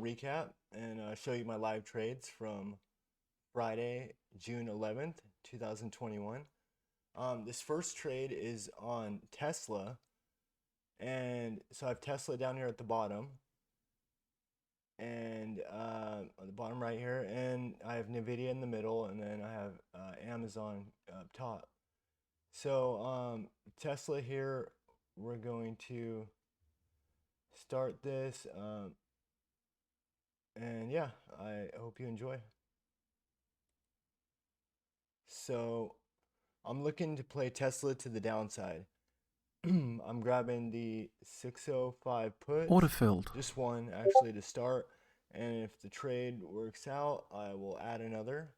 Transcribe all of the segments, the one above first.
recap and show you my live trades from Friday, June 11th, 2021. This first trade is on Tesla, and so I have Tesla down here at the bottom, and on the bottom right here, and I have NVDA in the middle, and then I have Amazon up top. So Tesla here, we're going to start this, and yeah, I hope you enjoy. So I'm looking to play Tesla to the downside. I'm grabbing the 605 puts, Order filled. just one actually to start. And if the trade works out, I will add another.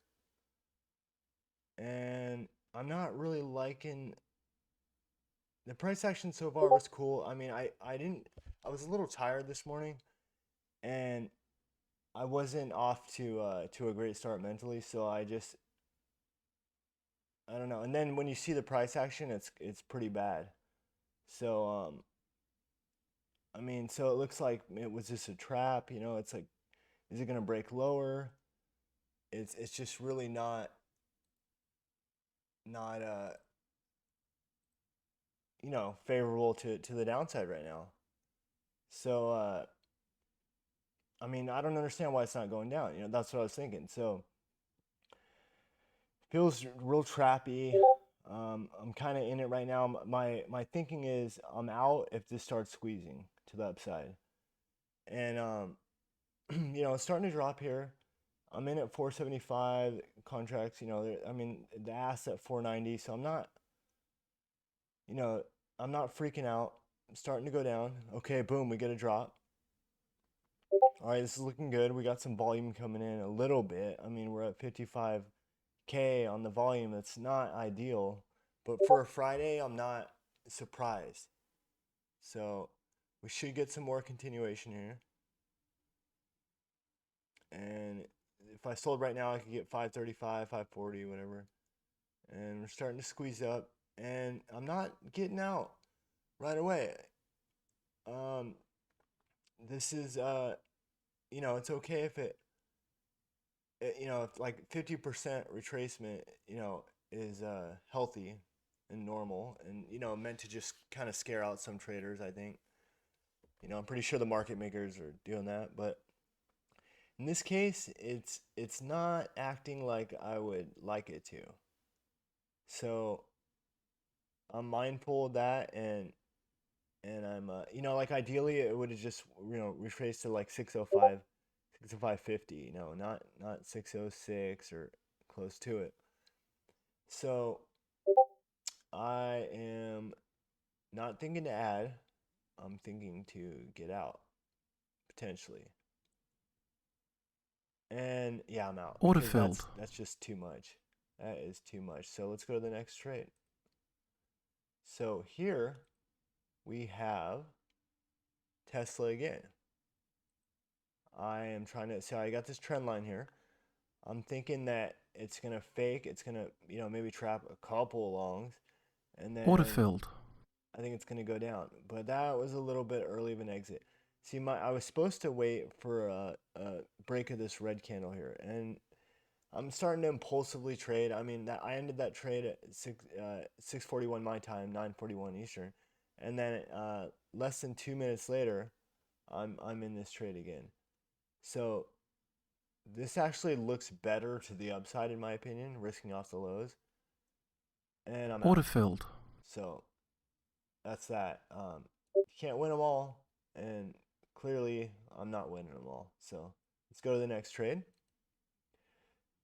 And I'm not really liking the price action so far. Was cool. I mean, I was a little tired this morning, and I wasn't off to a great start mentally. So I don't know. And then when you see the price action, it's pretty bad. So I mean, so it looks like it was just a trap, you know. It's like, is it gonna break lower? It's just really not you know, favorable to the downside right now. So I mean, I don't understand why it's not going down. You know, that's what I was thinking. So feels real trappy. I'm kind of in it right now. My thinking is I'm out if this starts squeezing to the upside, and you know, it's starting to drop here. I'm in at 475 contracts. You know, I mean, the ask at 490, so I'm not, you know, I'm not freaking out. I'm starting to go down. Okay, boom, we get a drop. All right, this is looking good. We got some volume coming in a little bit. I mean, we're at 55K on the volume. That's not ideal, but for a Friday, I'm not surprised. So we should get some more continuation here. And if I sold right now, I could get 535, 540, whatever. And we're starting to squeeze up, and I'm not getting out right away. Um, this is you know, it's okay if you know, if like 50% retracement, you know, is healthy and normal, and you know, meant to just kind of scare out some traders. I think, you know, I'm pretty sure the market makers are doing that, but in this case, it's not acting like I would like it to. So I'm mindful of that, and I'm you know, like ideally it would have just, you know, retraced to like 605, 605.50, you know, not 606 or close to it. So I am not thinking to add. I'm thinking to get out potentially. And yeah, I'm out Order because filled. that's just too much. That is too much. So let's go to the next trade. So here we have Tesla again. I am trying to, so I got this trend line here. I'm thinking that it's gonna fake. It's gonna, you know, maybe trap a couple longs, and Order then filled. I think it's gonna go down. But that was a little bit early of an exit. See, I was supposed to wait for a break of this red candle here, and I'm starting to impulsively trade. I mean, that I ended that trade at 6:41 my time, 9:41 Eastern, and then less than 2 minutes later, I'm in this trade again. So this actually looks better to the upside in my opinion, risking off the lows, and I'm Order out. filled. So that's that. You can't win them all, and clearly I'm not winning them all. So let's go to the next trade.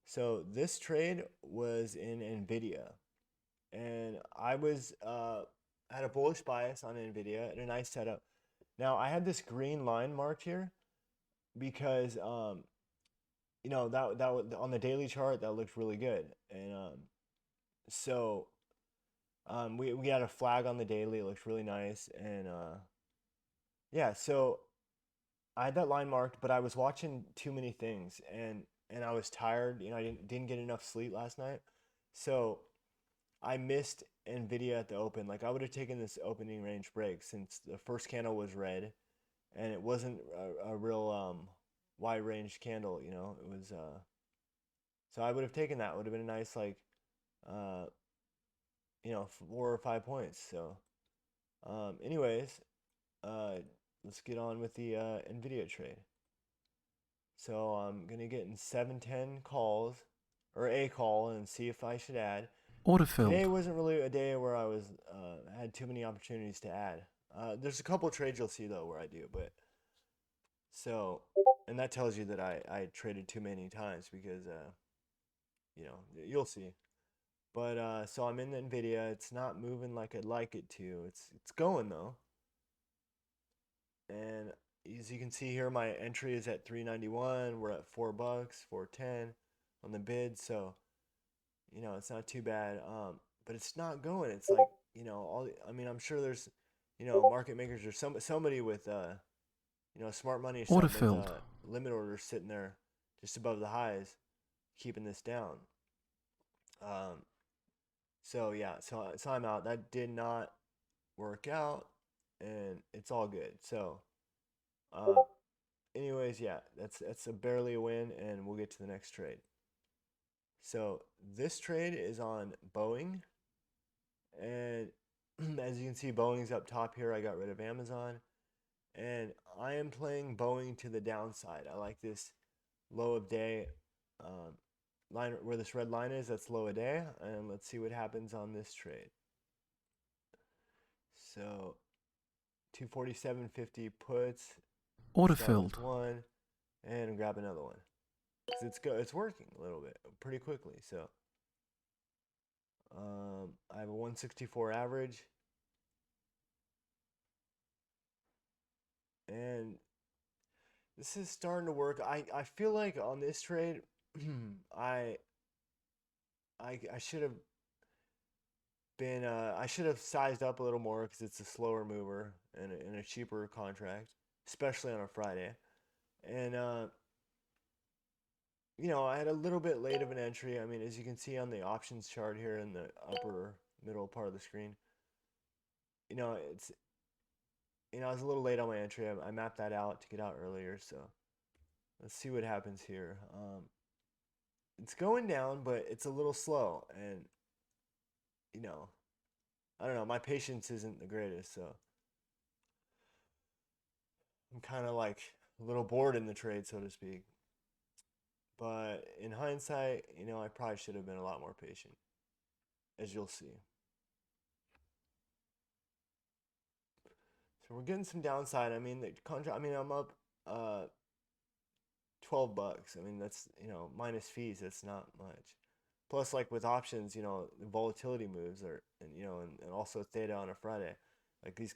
So this trade was in NVIDIA, and I was had a bullish bias on NVIDIA and a nice setup. Now I had this green line marked here because you know, that on the daily chart that looked really good, and so we had a flag on the daily. It looked really nice, and yeah, so I had that line marked, but I was watching too many things, and I was tired. You know, I didn't get enough sleep last night, so I missed Nvidia at the open. Like I would have taken this opening range break since the first candle was red, and it wasn't a real wide range candle. You know, it was so I would have taken that. Would have been a nice like uh, 4 or 5 points. So anyways, uh, let's get on with the NVIDIA trade. So I'm gonna get in 710 calls or a call and see if I should add. Order Today filled. wasn't really a day where I was had too many opportunities to add. There's a couple trades you'll see though where I do, but so and that tells you that I traded too many times because you'll see. But so I'm in the Nvidia. It's not moving like I'd like it to. It's going though, and as you can see here, my entry is at 391. We're at $4, 410 on the bid. So it's not too bad. But it's not going. It's like I mean, I'm sure there's market makers or somebody with smart money or Order something with filled. limit orders sitting there just above the highs, keeping this down. Um, so yeah, so I'm out. That did not work out, and it's all good. So, um, anyways, yeah, that's a barely a win, and we'll get to the next trade. So this trade is on Boeing, and as you can see, Boeing's up top here. I got rid of Amazon, and I am playing Boeing to the downside. I like this low of day line where this red line is. That's low of day, and let's see what happens on this trade. So 247.50 puts. Order Start with filled. one and grab another one. It's working a little bit pretty quickly. So I have a 164 average, and this is starting to work. I feel like on this trade, I I should have been I should have sized up a little more because it's a slower mover and a cheaper contract, especially on a Friday. And I had a little bit late of an entry. I mean, as you can see on the options chart here in the upper middle part of the screen, it's I was a little late on my entry. I mapped that out to get out earlier. So let's see what happens here. It's going down, but it's a little slow, and you know, I don't know. My patience isn't the greatest, so I'm kind of like a little bored in the trade, so to speak. But in hindsight, I probably should have been a lot more patient, as you'll see. So we're getting some downside. I mean, the contract. I mean, I'm up $12. I mean, that's minus fees. That's not much. Plus, like with options, the volatility moves are, and also theta on a Friday. Like these,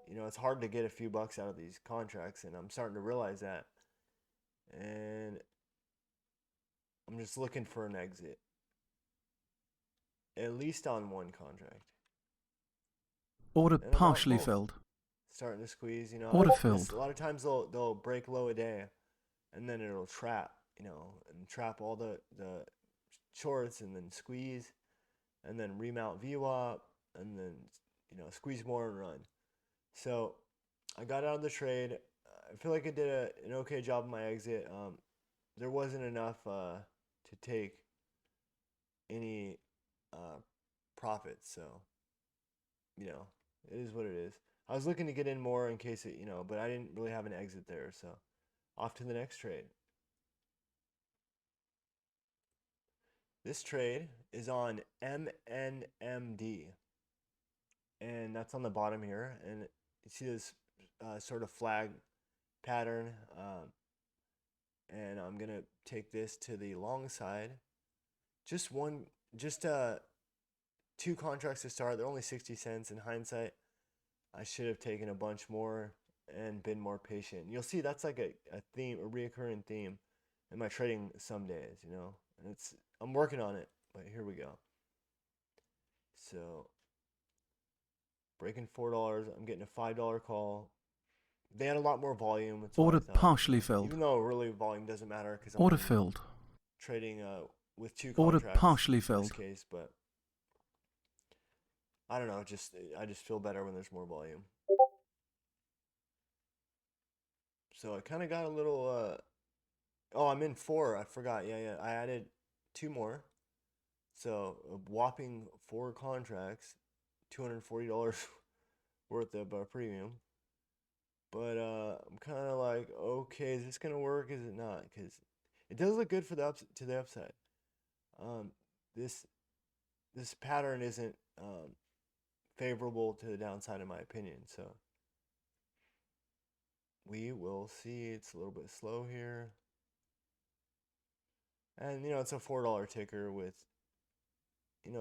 it's hard to get a few bucks out of these contracts, and I'm starting to realize that. And I'm just looking for an exit, at least on one contract, Order and I'm out partially both. filled. Starting to squeeze, Order this, filled. a lot of times they'll break low a day, and then it'll trap, and trap all the shorts, and then squeeze, and then remount VWAP, and then squeeze more and run. So I got out of the trade. I feel like I did an okay job of my exit. There wasn't enough to take any uh, profits, so it is what it is. I was looking to get in more in case it, but I didn't really have an exit there, so off to the next trade. This trade is on MNMD, and that's on the bottom here. And you see this sort of flag pattern, and I'm gonna take this to the long side. Just one, just two contracts to start. They're only 60 cents. In hindsight, I should have taken a bunch more and been more patient. You'll see that's like a theme, a reoccurring theme in my trading some days, and I'm working on it, but here we go. So breaking $4, I'm getting a $5 call. They had a lot more volume. That's why I Order thought, partially filled. even though really volume doesn't matter because I'm Order only filled. trading with two Order contracts partially in this filled. case, but I don't know. I just feel better when there's more volume. So I kind of got a little I'm in 4. I forgot. Yeah. I added 2 more. So a whopping 4 contracts, $240 worth of premium. But I'm kind of like, okay, is this gonna work? Is it not? Because it does look good for to the upside. Um, this this pattern isn't favorable to the downside in my opinion. So we will see. It's a little bit slow here, and it's a $4 ticker with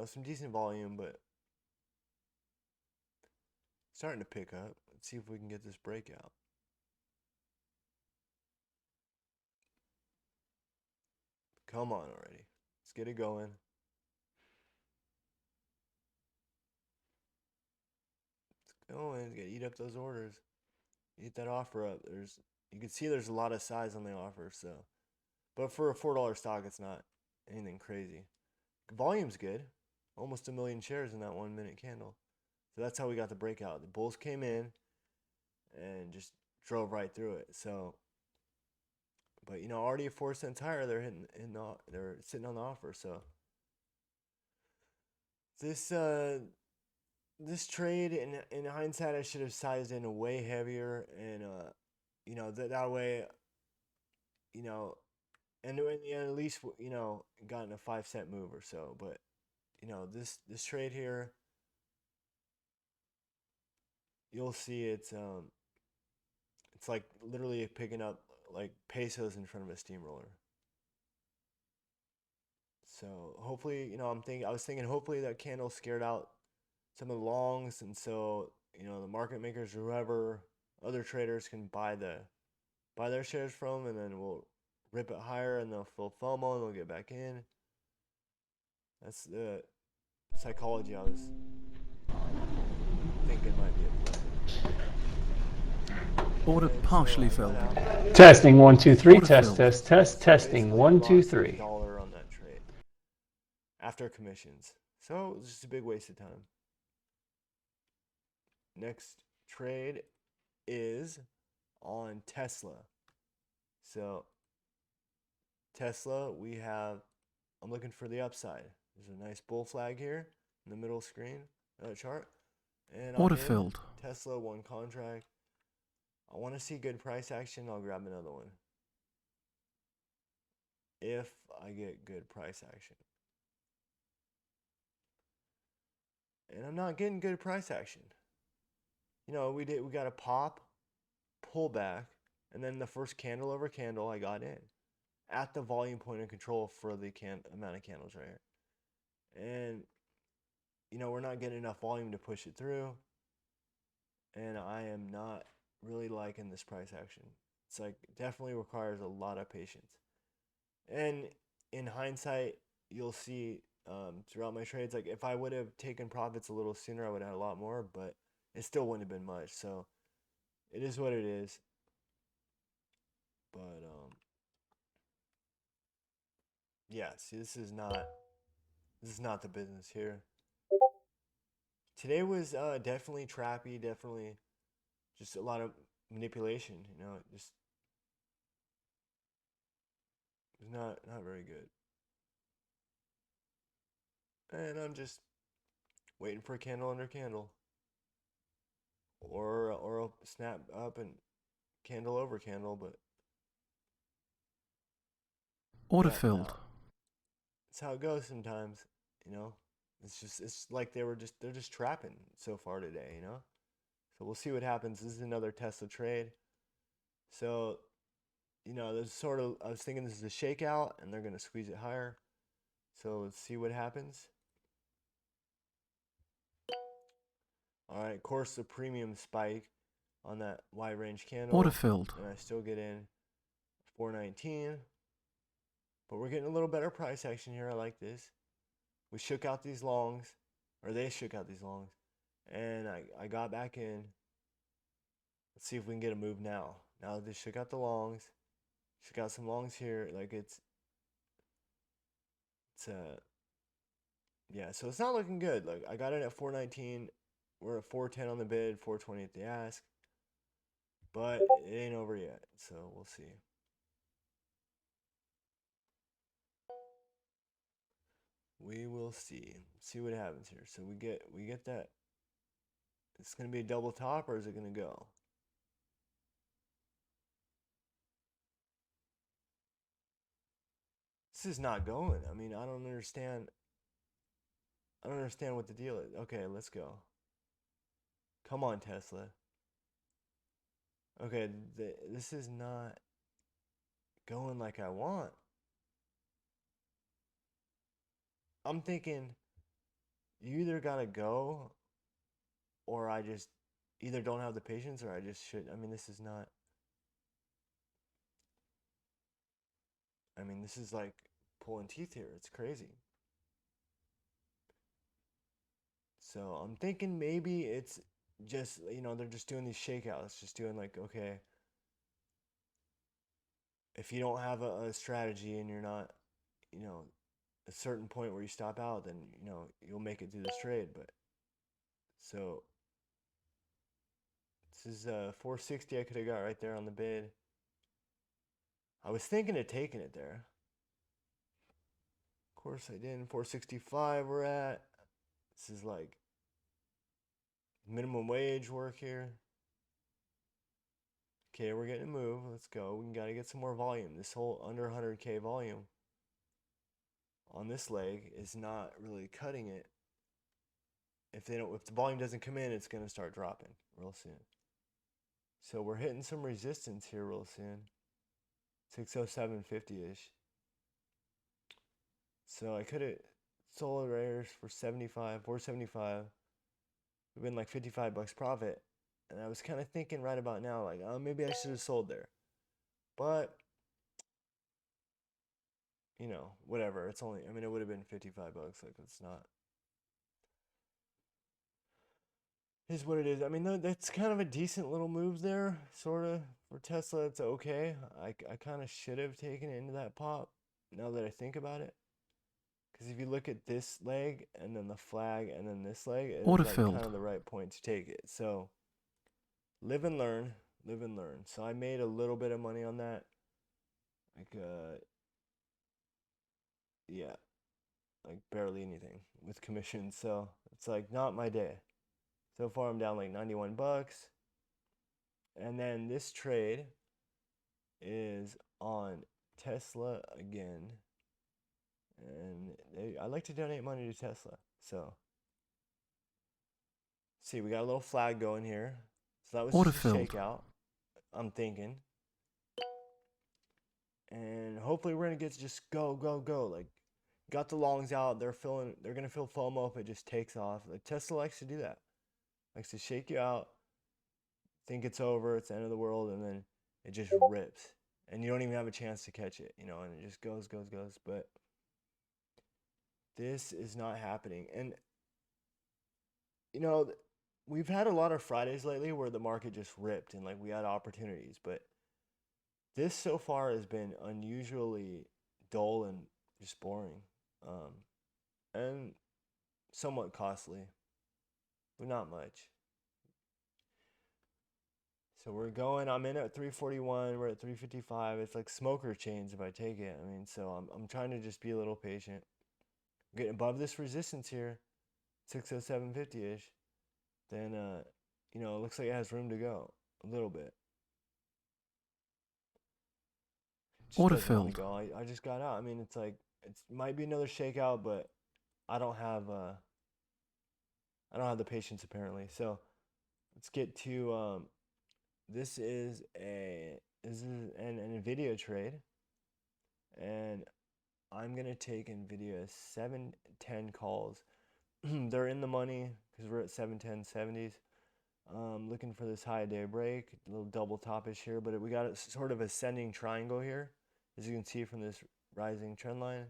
some decent volume, but starting to pick up. Let's see if we can get this breakout. Come on already. Let's get it going. It's going. Gotta eat up those orders. Eat that offer up. You can see there's a lot of size on the offer, so but for a $4 stock it's not anything crazy. Volume's good. Almost 1 million shares in that 1 minute candle. So that's how we got the breakout. The bulls came in and just drove right through it. So but already 4 cents higher, they're they're sitting on the offer. So this trade in hindsight I should have sized in way heavier, and that way you know and at least gotten a 5 cent move or so. But this trade here, you'll see it's like literally picking up like pesos in front of a steamroller. So hopefully, I was thinking hopefully that candle scared out some of the longs, and so the market makers or whoever other traders can buy their shares from, and then we'll rip it higher, and they'll feel FOMO and they'll get back in. That's the psychology I was thinking might be at play. Order And partially so I got filled. out. Testing 1 2 3. Order Test filled. test test. So Testing basically 1 2 lost a 3. dollar on that trade after commissions. So it was just a big waste of time. Next trade is on Tesla. So Tesla, I'm looking for the upside. There's a nice bull flag here in the middle screen chart. And Order I'm in filled. Tesla, 1 contract. I want to see good price action. I'll grab another one if I get good price action. And I'm not getting good price action. We got a pop, pullback, and then the first candle over candle I got in at the volume point of control for the amount of candles right here. And we're not getting enough volume to push it through, and I am not really liking this price action. It's like definitely requires a lot of patience. And in hindsight, you'll see throughout my trades, like if I would have taken profits a little sooner, I would have had a lot more, but it still wouldn't have been much. So it is what it is. But yeah, see, this is not the business here. Today was definitely trappy, definitely just a lot of manipulation. It just was not very good. And I'm just waiting for a candle under candle, or a snap up and candle over candle. But Order yeah, filled. no, that's how it goes sometimes. It's like they're just trapping so far today. So we'll see what happens. This is another Tesla trade. So there's I was thinking this is a shakeout, and they're gonna squeeze it higher. So let's see what happens. All right, of course the premium spike on that wide range candle. Order filled. And I still get in 419. But we're getting a little better price action here. I like this. We shook out these longs, or they shook out these longs, and I got back in. Let's see if we can get a move now. Now that they shook out the longs, shook out some longs here. Like it's yeah. So it's not looking good. Like I got in at 419. We're at 410 on the bid, 420 at the ask, but it ain't over yet. So we'll see. We will see. See what happens here. So we get that. It's gonna be a double top, or is it gonna go? This is not going. I mean, I don't understand. I don't understand what the deal is. Okay, let's go. Come on, Tesla. Okay, this is not going like I want. I'm thinking you either gotta go, or I just either don't have the patience, or I just should. I mean, this is not. I mean, this is like pulling teeth here. It's crazy. So I'm thinking maybe it's just, they're just doing these shakeouts, just doing like, okay, if you don't have a strategy and you're not, a certain point where you stop out, then, you'll make it through this trade. But so this is 460 I could have got right there on the bid. I was thinking of taking it there. Of course I didn't. 465 we're at. This is like minimum wage work here. Okay, we're getting a move. Let's go. We gotta get some more volume. This whole under 100K volume on this leg is not really cutting it. If the volume doesn't come in, it's gonna start dropping real soon. So we're hitting some resistance here real soon. 607.50-ish. So I could have sold right here for 475. We've been like 55 bucks profit. And I was kind of thinking right about now, like, oh, maybe I should have sold there. But, whatever. It's only, it would have been 55 bucks. Like, it's not. Is what it is. I mean, that's kind of a decent little move there, sort of. For Tesla, it's okay. I kind of should have taken it into that pop, now that I think about it. Because if you look at this leg, and then the flag, and then this leg, it's Order like filled. kind of the right point to take it. So, live and learn. Live and learn. So I made a little bit of money on that. Like, yeah, like barely anything with commission. So it's like not my day. So far I'm down like 91 bucks. And then this trade is on Tesla again. And I like to donate money to Tesla. So see, we got a little flag going here. So that was Order just a filled. shakeout, I'm thinking. And hopefully we're gonna get to just go, go, go. Like, got the longs out. They're gonna feel FOMO if it just takes off. Like, Tesla likes to do that. Likes to shake you out, think it's over, it's the end of the world, and then it just rips. And you don't even have a chance to catch it, and it just goes, goes, goes. But this is not happening. And we've had a lot of Fridays lately where the market just ripped and like we had opportunities, but this so far has been unusually dull and just boring, and somewhat costly, but not much. So we're going. I'm in at 341. We're at 355. It's like smoker chains if I take it. I mean, so I'm trying to just be a little patient. Getting above this resistance here, 607.50-ish. Then it looks like it has room to go a little bit. Just Order doesn't want to filled. go. I just got out. I mean, it's like it might be another shakeout, but I don't have the patience apparently. So let's get to this is an NVDA trade, and I'm gonna take NVIDIA 710 calls. They're in the money because we're at 710.70s. Looking for this high day break, a little double topish here, but we got a sort of ascending triangle here, as you can see from this rising trend line,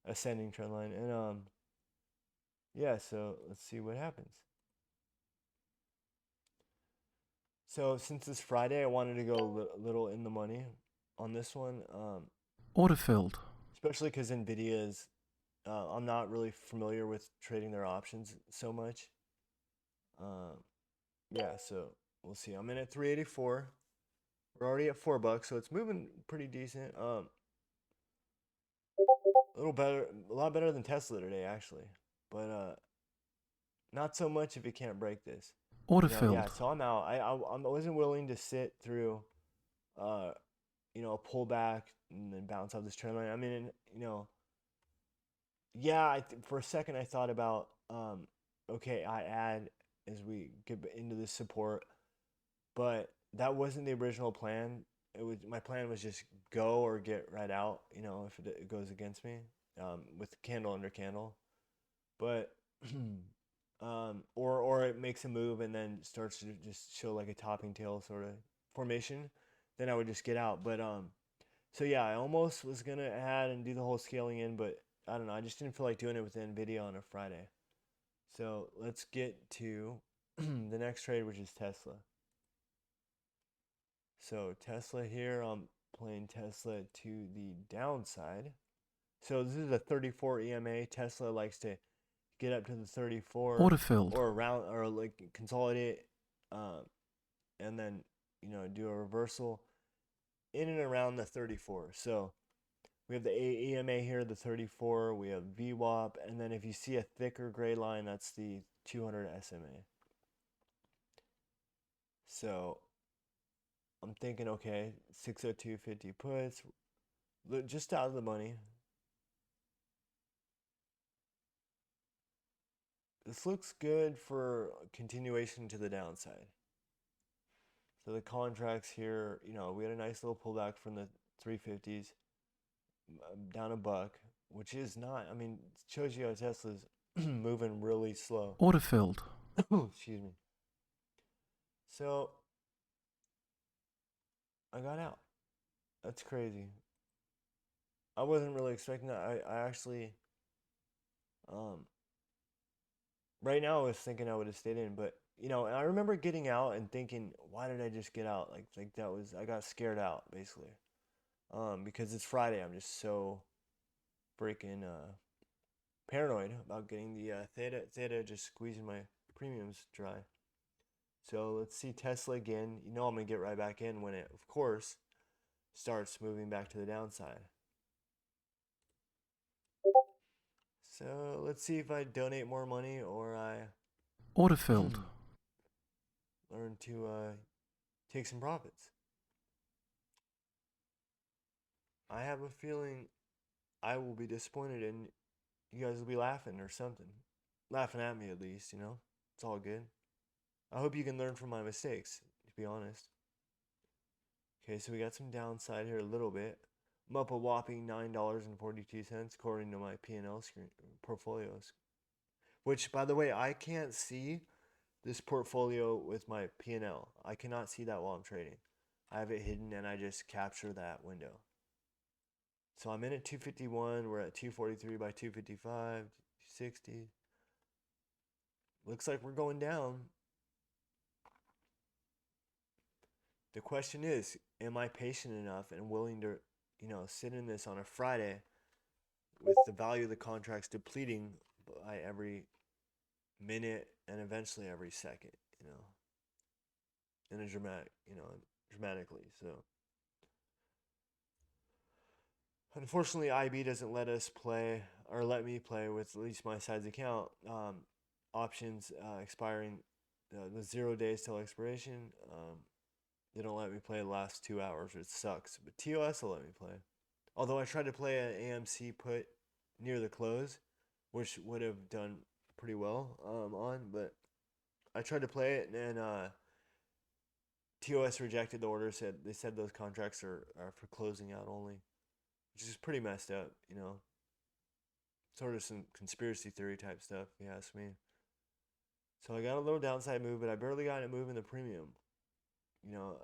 ascending trend line, and yeah. So let's see what happens. So since it's Friday, I wanted to go a little in the money on this one, Order filled. especially because NVIDIA is. I'm not really familiar with trading their options so much. Yeah, so we'll see. I'm in at 384. We're already at $4, so it's moving pretty decent. A little better, a lot better than Tesla today, actually. But not so much if it can't break this. Yeah. Autofilled. So I'm out. I wasn't willing to sit through, uh, a pullback and then bounce off this trend line. I mean, yeah. For a second I thought about, okay, I add as we get into this support, but that wasn't the original plan. My plan was just go or get right out. If it goes against me, with candle under candle. But or it makes a move and then starts to just show like a topping tail sort of formation, then I would just get out. But so yeah, I almost was gonna add and do the whole scaling in, but I don't know. I just didn't feel like doing it with NVIDIA on a Friday. So let's get to the next trade, which is Tesla. So Tesla here, I'm playing Tesla to the downside. So this is a 34 EMA. Tesla likes to get up to the 34 Autofilled. or around, or like consolidate, and then do a reversal in and around the 34. So we have the EMA here, the 34. We have VWAP, and then if you see a thicker gray line, that's the 200 SMA. So I'm thinking, okay, 602.50 puts, just out of the money. This looks good for continuation to the downside. So the contracts here, we had a nice little pullback from the 350s, down a buck, which is not, I mean, it shows you how Tesla's moving really slow. Autofilled. Excuse me. So I got out. That's crazy. I wasn't really expecting that. I actually, um, right now I was thinking I would have stayed in, but and I remember getting out and thinking, why did I just get out? Like that was, I got scared out basically. Because it's Friday. I'm just so freaking paranoid about getting the theta just squeezing my premiums dry. So let's see Tesla again. I'm gonna get right back in when it, of course, starts moving back to the downside. So let's see if I donate more money or I Autofilled. learn to take some profits. I have a feeling I will be disappointed and you guys will be laughing or something. Laughing at me at least. It's all good. I hope you can learn from my mistakes, to be honest. Okay, so we got some downside here a little bit. I'm up a whopping $9.42 according to my P&L screen portfolios. Which, by the way, I can't see this portfolio with my P&L. I cannot see that while I'm trading. I have it hidden and I just capture that window. So I'm in at 251. We're at 243 by 255, 260. Looks like we're going down. The question is, am I patient enough and willing to, sit in this on a Friday with the value of the contracts depleting by every minute and eventually every second, in a dramatically. So unfortunately, IB doesn't let us play or let me play with at least my side's account, options expiring the 0 days till expiration. They don't let me play the last 2 hours, which sucks. But TOS will let me play. Although I tried to play an AMC put near the close, which would have done pretty well but I tried to play it and TOS rejected the order. They said those contracts are for closing out only, which is pretty messed up. Sort of some conspiracy theory type stuff, if you ask me. So I got a little downside move, but I barely got it moving the premium.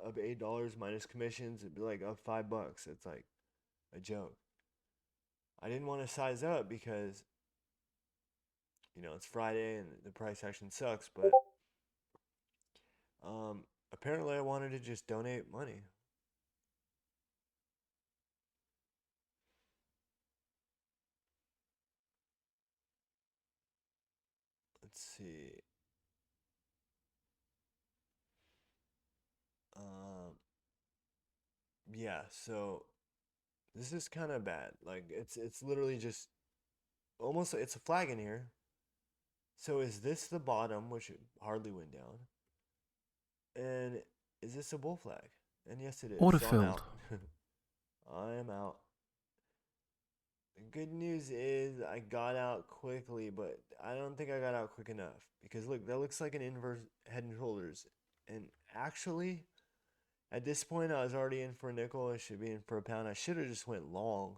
Up $8 minus commissions, it'd be like up $5. It's like a joke. I didn't want to size up because it's Friday and the price action sucks, but apparently I wanted to just donate money. Let's see. Um, yeah, so This is kind of bad. Like it's literally just almost it's a flag in here. So is this the bottom, which it hardly went down? And is this a bull flag? And yes, it is. So I'm Autofilled. out. I am out. The good news is I got out quickly, but I don't think I got out quick enough. Because look, that looks like an inverse head and shoulders. And actually, at this point, I was already in for a nickel. I should be in for a pound. I should have just went long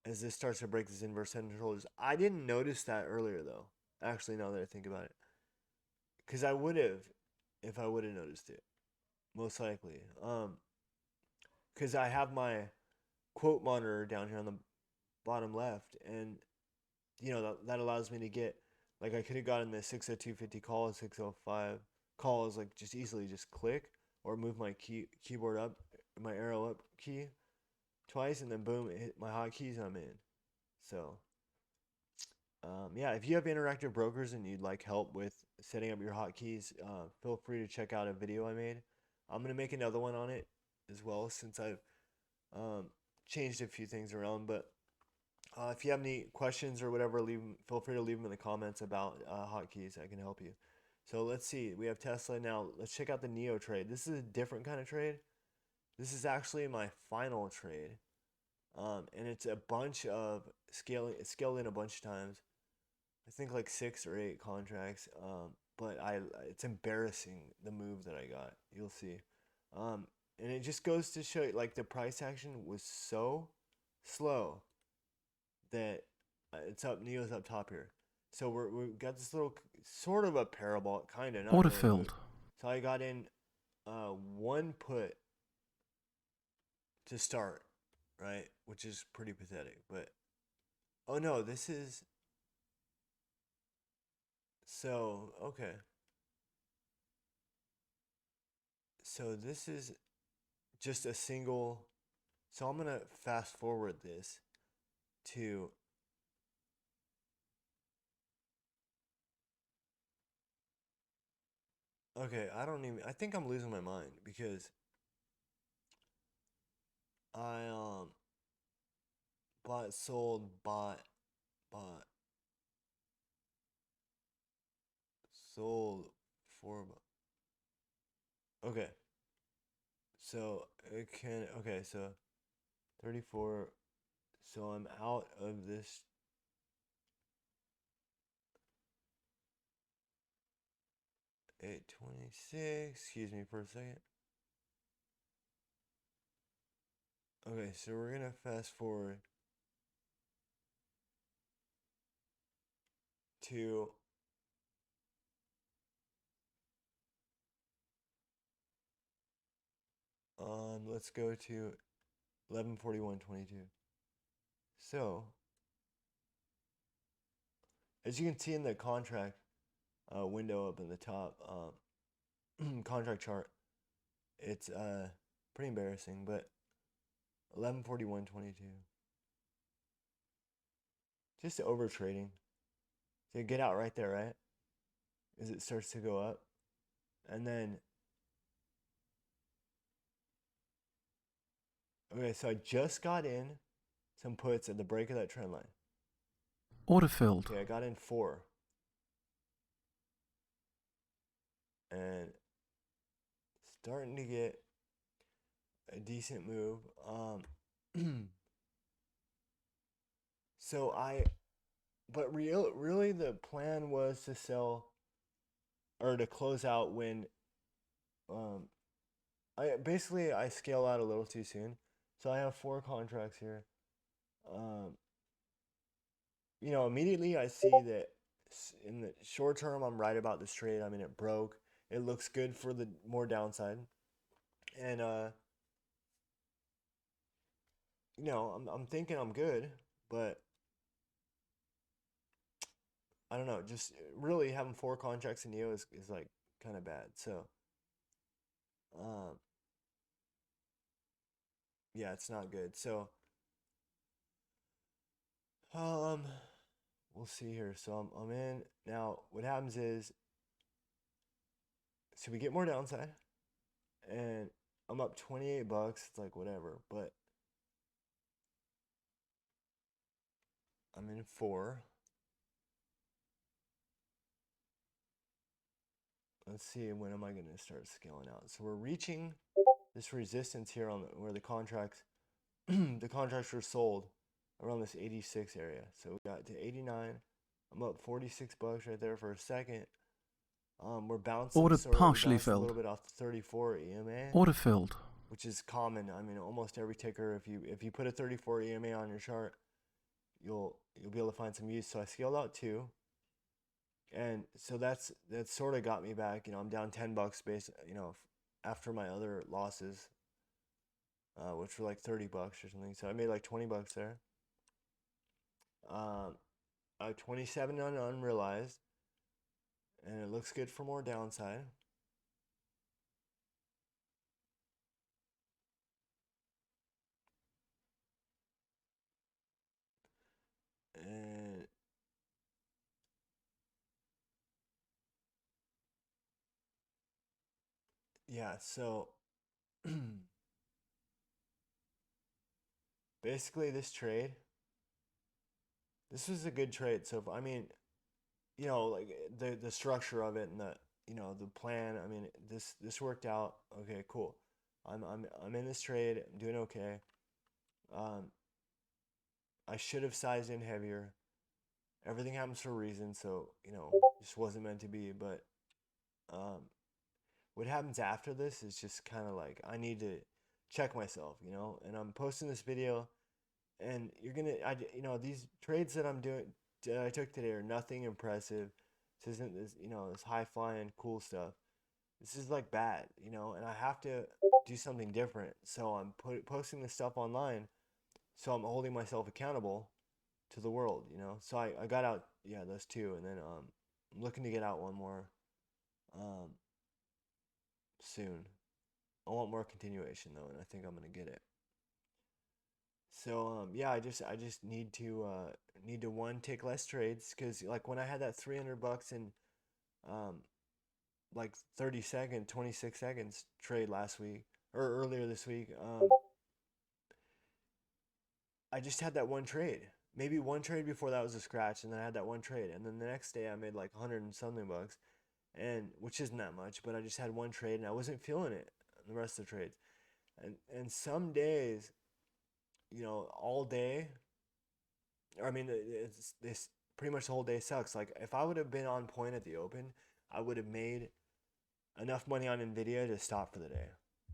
as this starts to break this inverse head and shoulders. I didn't notice that earlier, though. Actually, now that I think about it. Because I would have if I would have noticed it. Most likely. Because I have my quote monitor down here on the bottom left, and that allows me to get like I could have gotten the 60250 call, 605 calls like just easily just click or move my keyboard up, my arrow up key twice, and then boom, it hit my hotkeys and I'm in. So yeah, if you have interactive brokers and you'd like help with setting up your hotkeys, feel free to check out a video I made. I'm gonna make another one on it as well since I've um, changed a few things around. But if you have any questions or whatever, feel free to leave them in the comments about hotkeys. I can help you. So let's see. We have Tesla now. Let's check out the NIO trade. This is a different kind of trade. This is actually my final trade, and it's a bunch of scaling. It's scaled in a bunch of times. I think like 6 or 8 contracts. But it's embarrassing the move that I got. You'll see. And it just goes to show you, like the price action was so slow that it's up. NIO's up top here. So we've got this little sort of a parabolic, kind of not really. Autofilled. So I got in one put to start, right, which is pretty pathetic. But oh no, this is so okay. So this is just a single. So I'm gonna fast forward this to okay. I think I'm losing my mind because I bought, sold, bought, sold for. Okay, so it can. Okay, so 34. So I'm out of this. 826. Excuse me for a second. Okay, so we're gonna fast forward to let's go to 11:41:22. So as you can see in the contract window up in the top contract chart, it's pretty embarrassing, but 11:41:22. Just over trading. So you get out right there, right? As it starts to go up. And then okay, so I just got in some puts at the break of that trend line. Autofilled. Okay, I got in 4. And starting to get a decent move. So but really the plan was to sell or to close out when I scale out a little too soon. So I have 4 contracts here. Immediately I see that in the short term I'm right about this trade. I mean, it broke. It looks good for the more downside. And I'm thinking I'm good, but I don't know. Just really having 4 contracts in NIO is like kind of bad. So, um, yeah, it's not good. So, um, we'll see here. So I'm in now. What happens is, so we get more downside, and I'm up $28. It's like whatever, but in 4. Let's see, when am I going to start scaling out? So we're reaching this resistance here on where the contracts the contracts were sold around this 86 area. So we got to 89. I'm up 46 bucks right there for a second. We're bouncing. Order Sorry, partially we bounced a filled. little bit off the 34 EMA. Order filled. Which is common. I mean, almost every ticker, if you put a 34 EMA on your chart, you'll be able to find some use. So I scaled out 2, and so that sort of got me back. You know, I'm down 10 bucks after my other losses, which were like 30 bucks or something. So I made like 20 bucks there. I have 27 on unrealized, and it looks good for more downside. And yeah, so basically this was a good trade. So if, I mean, you know, like the structure of it and the plan, I mean, this worked out. Okay, cool. I'm in this trade. I'm doing okay. I should have sized in heavier. Everything happens for a reason, so you know, just wasn't meant to be. But what happens after this is just kind of like I need to check myself, you know. And I'm posting this video, and these trades that I took today are nothing impressive. This isn't this high flying cool stuff. This is like bad, you know, and I have to do something different. So I'm posting this stuff online, so I'm holding myself accountable to the world, you know. So I got out, yeah, those 2, and then I'm looking to get out one more soon. I want more continuation though, and I think I'm gonna get it. So yeah, I just need to one, take less trades, because like when I had that 300 bucks in like 26 seconds trade last week or earlier this week, I just had that one trade. Maybe one trade before that was a scratch, and then I had that one trade, and then the next day I made like 100 and something bucks, and which isn't that much, but I just had one trade and I wasn't feeling it the rest of the trades. And some days, you know, all day, I mean, it's this pretty much the whole day sucks. Like if I would have been on point at the open, I would have made enough money on NVIDIA to stop for the day.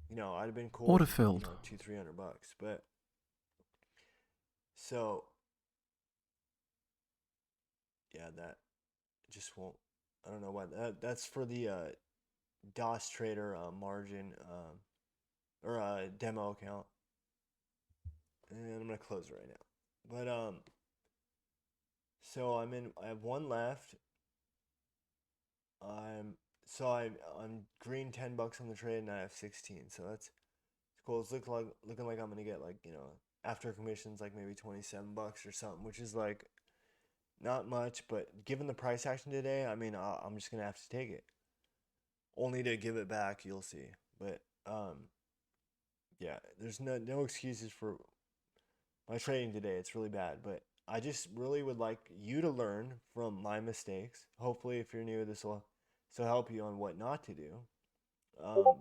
You know, I'd have been cool. Order filled. You know, 200-300 bucks, but so yeah, that just won't. I don't know why. That's for the DOS Trader margin or demo account, and I'm gonna close it right now. But so I have one left. I'm green 10 bucks on the trade, and I have 16. So that's cool. It's looking like I'm gonna get like, you know, after commissions like maybe 27 bucks or something, which is like not much, but given the price action today, I mean, I'm just gonna have to take it. Only to give it back, you'll see. But yeah, there's no excuses for my trading today. It's really bad, but I just really would like you to learn from my mistakes. Hopefully, if you're new, this will help you on what not to do.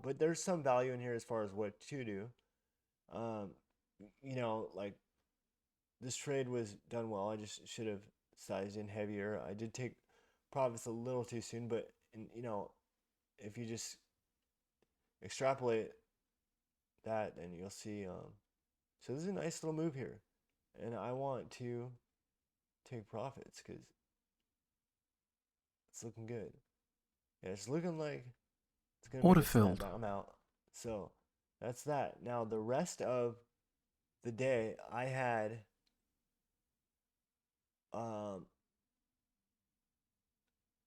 But there's some value in here as far as what to do. You know, like this trade was done well. I just should have sized in heavier. I did take profits a little too soon, but you know, if you just extrapolate that, then you'll see. So this is a nice little move here, and I want to take profits because it's looking good. Yeah, it's looking like it's gonna Order make a filled. snapback. I'm out. So that's that. Now the rest of the day, I had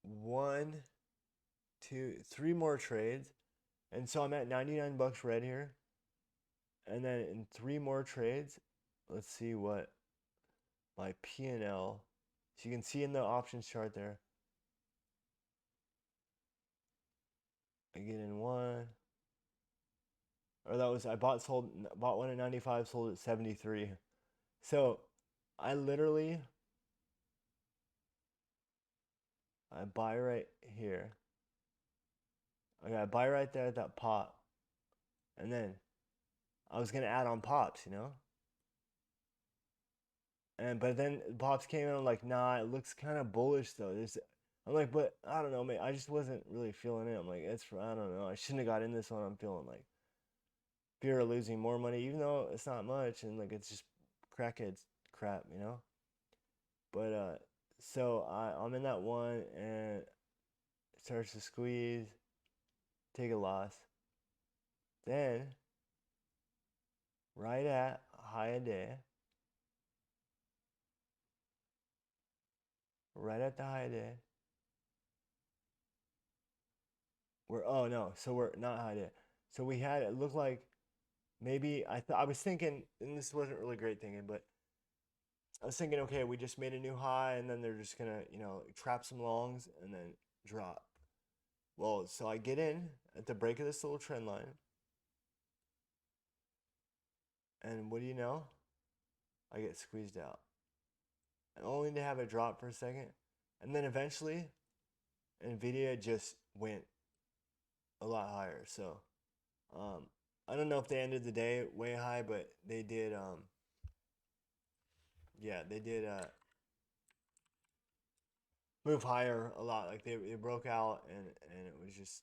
1, 2, 3 more trades, and so I'm at 99 bucks red here. And then in 3 more trades, let's see what my P&L. So you can see in the options chart there. I get in one. Or that was, bought one at 95, sold at 73. So I literally I buy right here. Okay, I buy right there at that pop. And then I was gonna add on pops, you know? And but then pops came in, I'm like, nah, it looks kind of bullish though. I'm like, but I don't know, man. I just wasn't really feeling it. I'm like, I don't know. I shouldn't have got in this one. I'm feeling like fear of losing more money, even though it's not much, and like it's just crackheads crap, you know. But so I'm in that one, and it starts to squeeze, take a loss. Then right at high a day, right at the high a day. We're oh no, so we're not high day. So we had it looked like maybe I was thinking, and this wasn't really great thinking, but I was thinking, okay, we just made a new high, and then they're just gonna, trap some longs and then drop. Well, so I get in at the break of this little trend line, and what do you know? I get squeezed out, and only to have it drop for a second, and then eventually, NVIDIA just went a lot higher. So, um, I don't know if they ended the day way high, but they did. Yeah, they did. Move higher a lot. Like they broke out, and it was just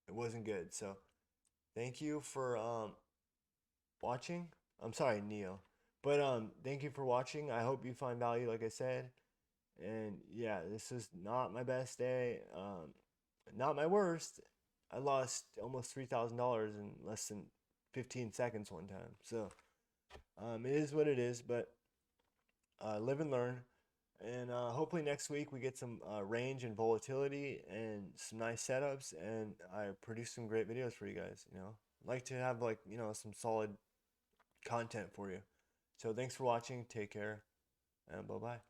it wasn't good. So thank you for watching. I'm sorry, Neo, but thank you for watching. I hope you find value, like I said. And yeah, this is not my best day. Not my worst. I lost almost $3,000 in less than 15 seconds one time. So it is what it is. But live and learn. And hopefully next week we get some range and volatility and some nice setups, and I produce some great videos for you guys. Like to have like some solid content for you. So thanks for watching. Take care, and bye bye.